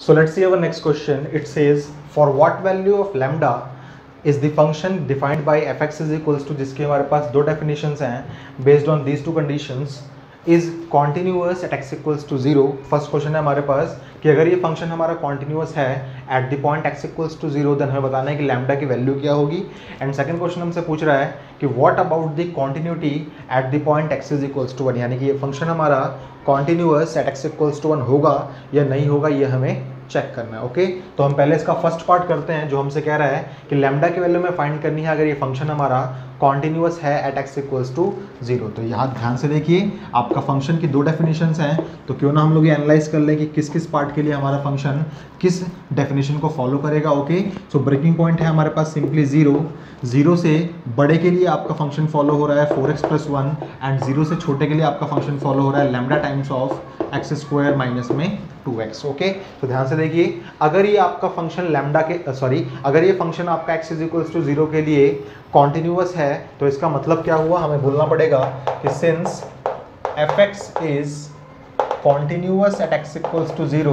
So let's see our next question. It says for what value of lambda is the function defined by fx is equals to, जिसके हमारे पास दो definitions हैं based on these two conditions, is continuous at x equals to 0. First question है हमारे पास कि अगर ये function हमारा कॉन्टिन्यूस है at the point x equals to 0, then हमें बताना है कि लैम्डा की वैल्यू क्या होगी. एंड सेकंड क्वेश्चन हमसे पूछ रहा है कि what about the continuity at the point x is equals to 1, यानी कि ये फंक्शन हमारा continuous at x equals to 1 होगा या नहीं होगा, ये हमें चेक करना है. ओके, तो हम पहले इसका फर्स्ट पार्ट करते हैं जो हमसे कह रहा है कि लैम्डा की वैल्यू में फाइंड करनी है अगर ये फंक्शन हमारा कॉन्टिन्यूस है एट x इक्वल्स टू 0. तो यहाँ ध्यान से देखिए, आपका फंक्शन की दो डेफिनेशंस हैं, तो क्यों ना हम लोग ये एनालाइज कर लें कि किस किस पार्ट के लिए हमारा फंक्शन किस डेफिनेशन को फॉलो करेगा. ओके, सो ब्रेकिंग पॉइंट है हमारे पास सिंपली 0. 0 से बड़े के लिए आपका फंक्शन फॉलो हो रहा है 4x प्लस 1 एंड 0 से छोटे के लिए आपका फंक्शन फॉलो हो रहा है lambda times of x square minus में 2x. ओके, तो ध्यान से देखिए, अगर ये आपका फंक्शन लैम्डा के अगर ये फंक्शन आपका x इज इक्वल्स टू 0 के लिए कॉन्टिन्यूस है, तो इसका मतलब क्या हुआ, हमें बोलना पड़ेगा कि since fx is continuous at x equals to 0,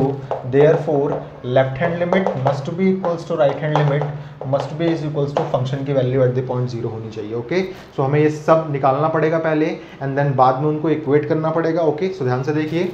therefore left hand limit must be equals to right hand limit must be is equals to function की वैल्यू at the point 0 होनी चाहिए. ओके, सो हमें ये सब निकालना पड़ेगा पहले एंड देन बाद में उनको इक्वेट करना पड़ेगा. ओके, सो ध्यान से देखिए,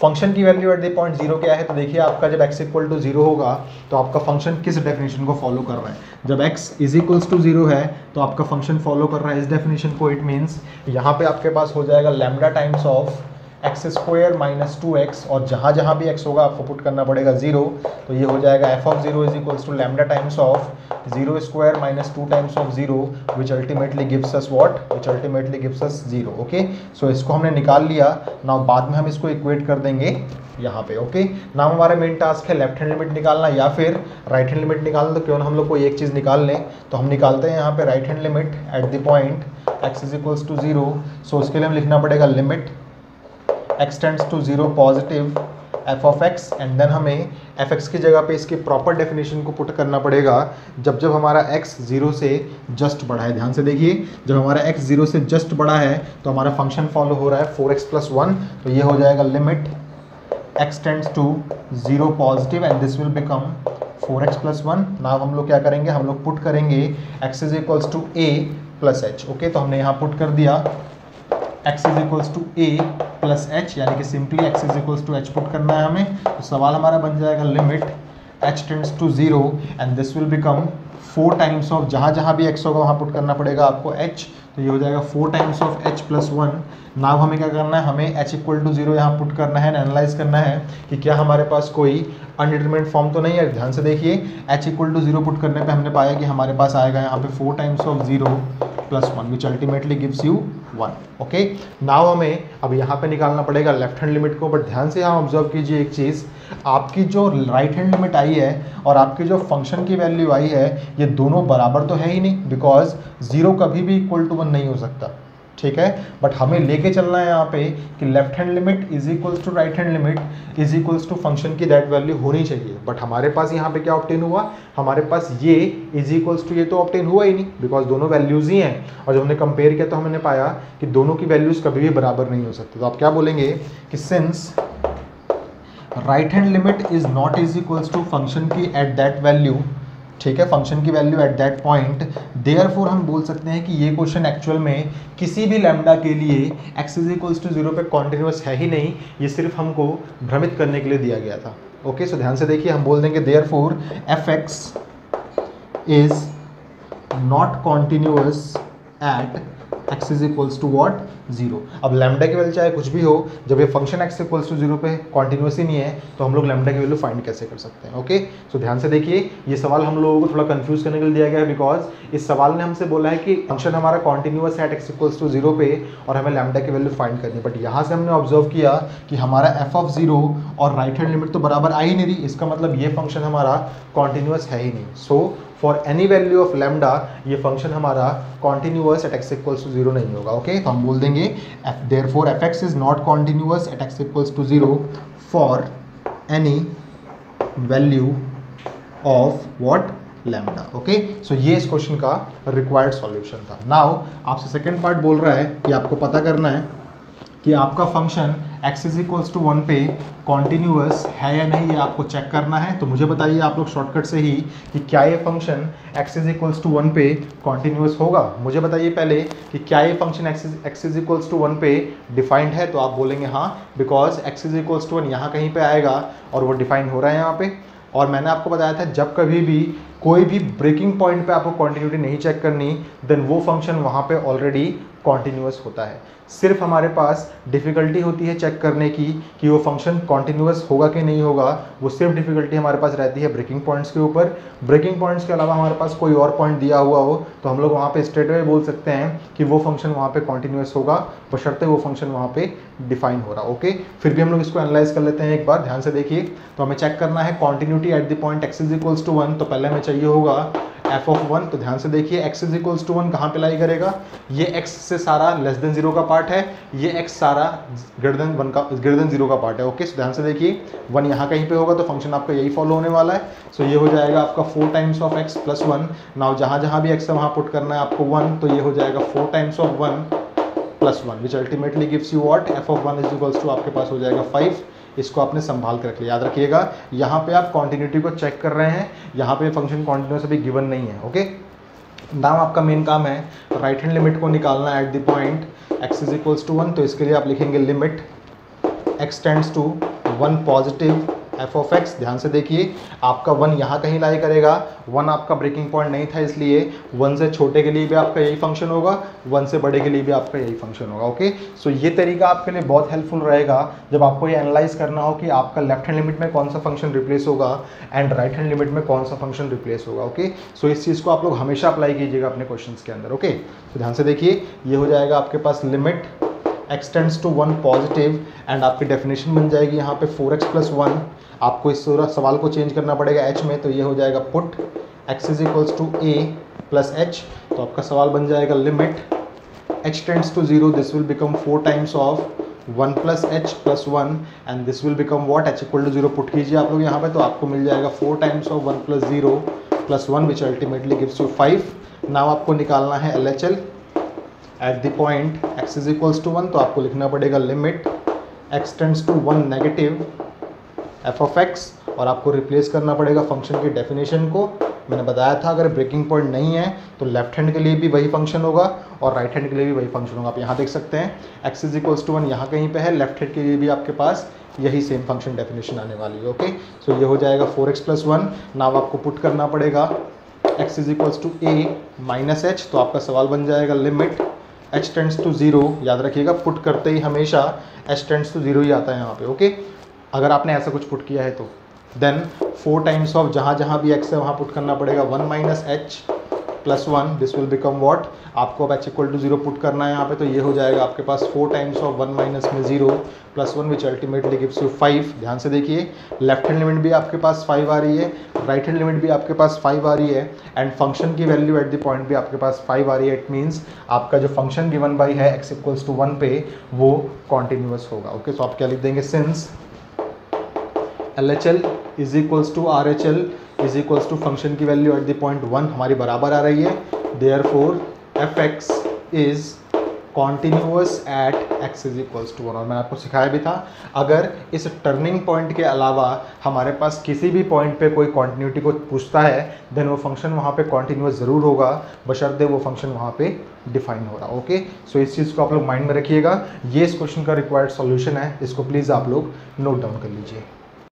फंक्शन की वैल्यू एट द पॉइंट 0 क्या है, तो देखिए आपका जब x इक्वल टू 0 होगा तो आपका फंक्शन किस डेफिनेशन को फॉलो कर रहा है. जब x इज इक्वल्स टू 0 है तो आपका फंक्शन फॉलो कर रहा है इस डेफिनेशन को. इट मीन्स यहाँ पे आपके पास हो जाएगा lambda times of x square minus 2x, और जहाँ जहाँ भी x होगा आपको पुट करना पड़ेगा 0, तो ये हो जाएगा f of 0 is equals to lambda times of 0 square minus 2 times of 0 which ultimately gives us what, which ultimately gives us 0. Okay, so इसको हमने निकाल लिया. नाउ बाद में हम इसको इक्वेट कर देंगे यहाँ पे. ओके, नाउ हमारा मेन टास्क है लेफ्ट हैंड लिमिट निकालना या फिर राइट हैंड लिमिट निकालना. तो क्यों ना हम लोग कोई एक चीज़ निकाल लें, तो हम निकालते हैं यहाँ पे right hand limit at the point x is equals to 0. So उसके लिए हम लिखना पड़ेगा limit x tends to 0 positive f of x and then हमें fx की जगह पे इसकी प्रॉपर डेफिनेशन को पुट करना पड़ेगा जब जब हमारा x 0 से जस्ट बड़ा है. ध्यान से देखिए, जब हमारा x 0 से जस्ट बड़ा है तो हमारा फंक्शन फॉलो हो रहा है 4x प्लस 1, तो ये हो जाएगा limit x tends to 0 positive and this will become 4x plus 1. Now हम लोग क्या करेंगे, हम लोग पुट करेंगे x is equals to a plus h. Okay, तो हमने यहाँ पुट कर दिया x is equals to a plus h, यानी कि simply x is equals to h put करना है हमें. तो सवाल हमारा बन जाएगा limit h tends to 0 and this will become 4 times of, जहाँ जहाँ भी x होगा वहाँ पुट करना पड़ेगा आपको h, तो ये हो जाएगा 4 times of h plus 1. Now हमें क्या करना है, हमें h इक्वल टू 0 यहाँ पुट करना है, एनालाइज करना है कि क्या हमारे पास कोई अनडिटरमिनेट फॉर्म तो नहीं है. ध्यान से देखिए, h इक्वल टू 0 पुट करने पे हमने पाया कि हमारे पास आएगा यहाँ पे 4 times of 0 plus 1 which ultimately gives you 1. Okay, now हमें अब यहाँ पे निकालना पड़ेगा लेफ्ट हैंड लिमिट को. बट ध्यान से यहाँ ऑब्जर्व कीजिए एक चीज़, आपकी जो राइट हैंड लिमिट आई है और आपकी जो फंक्शन की वैल्यू आई है, ये दोनों बराबर तो है ही नहीं, बिकॉज 0 कभी भी इक्वल टू 1 नहीं हो सकता. ठीक है, बट हमें लेके चलना है यहाँ पे कि left hand limit is equals to right hand limit is equals to function की दैट वैल्यू होनी चाहिए. बट हमारे पास यहाँ पे क्या ऑब्टेन हुआ, हमारे पास ये इज इक्वल्स टू ये तो ऑब्टेन हुआ ही नहीं, बिकॉज दोनों वैल्यूज ही हैं. और जब हमने कंपेयर किया तो हमने पाया कि दोनों की वैल्यूज कभी भी बराबर नहीं हो सकती. तो आप क्या बोलेंगे कि since right hand limit is not is equals to function की एट दैट वैल्यू, ठीक है, फंक्शन की value at that point, therefore हम बोल सकते हैं कि ये क्वेश्चन एक्चुअल में किसी भी लैम्डा के लिए x इज इक्वल्स टू 0 पे कॉन्टिन्यूस है ही नहीं, ये सिर्फ हमको भ्रमित करने के लिए दिया गया था. ओके, सो ध्यान से देखिए, हम बोल देंगे therefore fx is not continuous at x is equals to what 0. अब लैम्डा की वैल्यू चाहे कुछ भी हो, जब ये फंक्शन x इक्वल्स टू 0 पे कॉन्टिन्यूस ही नहीं है तो हम लोग लैम्डा की वैल्यू फाइंड कैसे कर सकते हैं. ओके, सो ध्यान से देखिए, ये सवाल हम लोगों को थोड़ा कंफ्यूज करने के लिए दिया गया है, बिकॉज इस सवाल ने हमसे बोला है कि फंक्शन हमारा कॉन्टिन्यूस है एट x इक्वल्स टू 0 पे और हमें लैम्डा की वैल्यू फाइंड करनी है. बट यहाँ से हमने ऑब्जर्व किया कि हमारा f ऑफ 0 और राइट हैंड लिमिट तो बराबर आ ही नहीं रही, इसका मतलब ये फंक्शन हमारा कॉन्टिन्यूस है ही नहीं. So for any value of lambda ये फंक्शन हमारा continuous at x equals to 0 नहीं होगा. ओके, तो हम बोल देंगे therefore fx is not continuous at x equals to 0 for any value of what lambda. Okay, so ये इस क्वेश्चन का रिक्वायर्ड सॉल्यूशन था. नाउ आपसे सेकंड पार्ट बोल रहा है कि आपको पता करना है कि आपका function x is equals to 1 पे कॉन्टिन्यूअस है या नहीं, ये आपको चेक करना है। तो मुझे बताइए आप लोग शॉर्टकट से ही कि क्या ये function x is equals to 1 पे कॉन्टिन्यूअस होगा। मुझे बताइए पहले कि क्या ये function x is equals to 1 पे डिफाइंड है। तो आप बोलेंगे हाँ, because x is equals to 1 यहाँ कहीं पे आएगा और वो डिफाइन हो रहा है यहाँ पे। और मैंने आपको बताया था जब कभी भी कोई भी ब्रेकिंग पॉइंट पे आपको कॉन्टिन्यूटी नहीं चेक करनी, देन वो फंक्शन वहाँ पे ऑलरेडी कॉन्टिन्यूअस होता है। सिर्फ हमारे पास डिफ़िकल्टी होती है चेक करने की कि वो फंक्शन कॉन्टिन्यूअस होगा कि नहीं होगा। वो सिर्फ डिफ़िकल्टी हमारे पास रहती है ब्रेकिंग पॉइंट्स के ऊपर। ब्रेकिंग पॉइंट्स के अलावा हमारे पास कोई और पॉइंट दिया हुआ हो तो हम लोग वहाँ पे स्ट्रेट अवे बोल सकते हैं कि वो फंक्शन वहाँ पे कॉन्टिन्यूअस होगा, बशर्ते वो फंक्शन वहाँ पे डिफाइन हो रहा। ओके, फिर भी हम लोग इसको एनालाइज कर लेते हैं एक बार, ध्यान से देखिए। तो हमें चेक करना है continuity at the point x is equals to 1। तो पहले हमें चाहिए होगा f ऑफ 1। तो ध्यान से देखिए x इज इक्वल्स टू 1 कहाँ पे लाई करेगा, ये x से सारा लेस देन 0 का पार्ट है, ये x सारा ग्रेटर देन 0 का पार्ट है। ओके, सो ध्यान से देखिए 1 यहाँ कहीं पे होगा तो फंक्शन आपका यही फॉलो होने वाला है। सो ये हो जाएगा आपका 4 times of x plus 1। Now जहाँ जहाँ भी x है वहाँ पुट करना है आपको 1, तो ये हो जाएगा 4 times of 1 plus 1 which ultimately gives you what, f of 1 is equals to आपके पास हो जाएगा 5। इसको आपने संभाल कर रख लिया, याद रखिएगा यहाँ पे आप कॉन्टिन्यूटी को चेक कर रहे हैं, यहाँ पे फंक्शन कॉन्टिन्यूस अभी गिवन नहीं है। ओके, नाम आपका मेन काम है राइट हैंड लिमिट को निकालना at the point x is equals to 1। तो इसके लिए आप लिखेंगे limit x tends to 1 positive f of x। ध्यान से देखिए आपका 1 यहाँ कहीं लाई करेगा, 1 आपका ब्रेकिंग पॉइंट नहीं था, इसलिए 1 से छोटे के लिए भी आपका यही फंक्शन होगा, 1 से बड़े के लिए भी आपका यही फंक्शन होगा। ओके, सो ये तरीका आपके लिए बहुत हेल्पफुल रहेगा जब आपको ये एनालाइज करना हो कि आपका लेफ्ट हैंड लिमिट में कौन सा फंक्शन रिप्लेस होगा एंड राइट हैंड लिमिट में कौन सा फंक्शन रिप्लेस होगा। ओके, सो इस चीज़ को आप लोग हमेशा अप्लाई कीजिएगा अपने क्वेश्चन के अंदर। ओके, तो ध्यान से देखिए ये हो जाएगा आपके पास limit x tends to 1 positive and आपकी डेफिनेशन बन जाएगी यहाँ पे 4x प्लस 1। आपको इस सवाल को चेंज करना पड़ेगा h में, तो ये हो जाएगा put x is equals to a plus h। तो आपका सवाल बन जाएगा limit h tends to 0, this will become 4 times of 1 plus h plus 1 and this will become what, h equal to 0 put कीजिए आप लोग यहाँ पे, तो आपको मिल जाएगा 4 times of 1 plus 0 plus 1 which ultimately gives you 5। Now आपको निकालना है LHL at the point x is equals to 1। तो आपको लिखना पड़ेगा limit x tends to 1 negative f of x और आपको रिप्लेस करना पड़ेगा फंक्शन की डेफिनेशन को। मैंने बताया था अगर ब्रेकिंग पॉइंट नहीं है तो लेफ्ट हैंड के लिए भी वही फंक्शन होगा और राइट हैंड के लिए भी वही फंक्शन होगा। आप यहाँ देख सकते हैं x इज इक्वल्स टू 1 यहाँ कहीं पे है, लेफ्ट हैंड के लिए भी आपके पास यही सेम फंक्शन डेफिनेशन आने वाली है। ओके, सो ये हो जाएगा 4x प्लस 1। नाउ आपको पुट करना पड़ेगा x is equals to a minus h। तो आपका सवाल बन जाएगा लिमिट h टेंड्स टू 0। याद रखिएगा पुट करते ही हमेशा h टेंड्स टू 0 ही आता है यहाँ पे। ओके, अगर आपने ऐसा कुछ पुट किया है तो देन 4 टाइम्स ऑफ जहाँ जहाँ भी x है वहाँ पुट करना पड़ेगा 1 minus h plus 1, this will become what, आपको अब h इक्वल टू 0 पुट करना है यहाँ पे, तो ये हो जाएगा आपके पास 4 टाइम्स ऑफ 1 माइनस में 0 plus 1 which ultimately gives you 5। ध्यान से देखिए लेफ्ट हैंड लिमिट भी आपके पास 5 आ रही है, राइट हैंड लिमिट भी आपके पास 5 आ रही है एंड फंक्शन की वैल्यू एट द पॉइंट भी आपके पास 5 आ रही है। इट मीन्स आपका जो फंक्शन गिवन बाई है x इक्वल्स टू 1 पे वो कॉन्टिन्यूअस होगा। ओके, सो आप क्या लिख देंगे, since LHL is equals to RHL is equals to function की वैल्यू एट द पॉइंट 1 हमारी बराबर आ रही है, therefore fx is continuous at x is equals to 1। और मैंने आपको सिखाया भी था अगर इस टर्निंग पॉइंट के अलावा हमारे पास किसी भी पॉइंट पे कोई कॉन्टिन्यूटी को पूछता है देन वो फंक्शन वहाँ पे कॉन्टिन्यूअस ज़रूर होगा, बशर्ते वो फंक्शन वहाँ पे डिफाइन हो रहा। ओके, सो इस चीज़ को आप लोग माइंड में रखिएगा। ये इस क्वेश्चन का रिक्वायर्ड सॉल्यूशन है, इसको प्लीज़ आप लोग नोट डाउन कर लीजिए।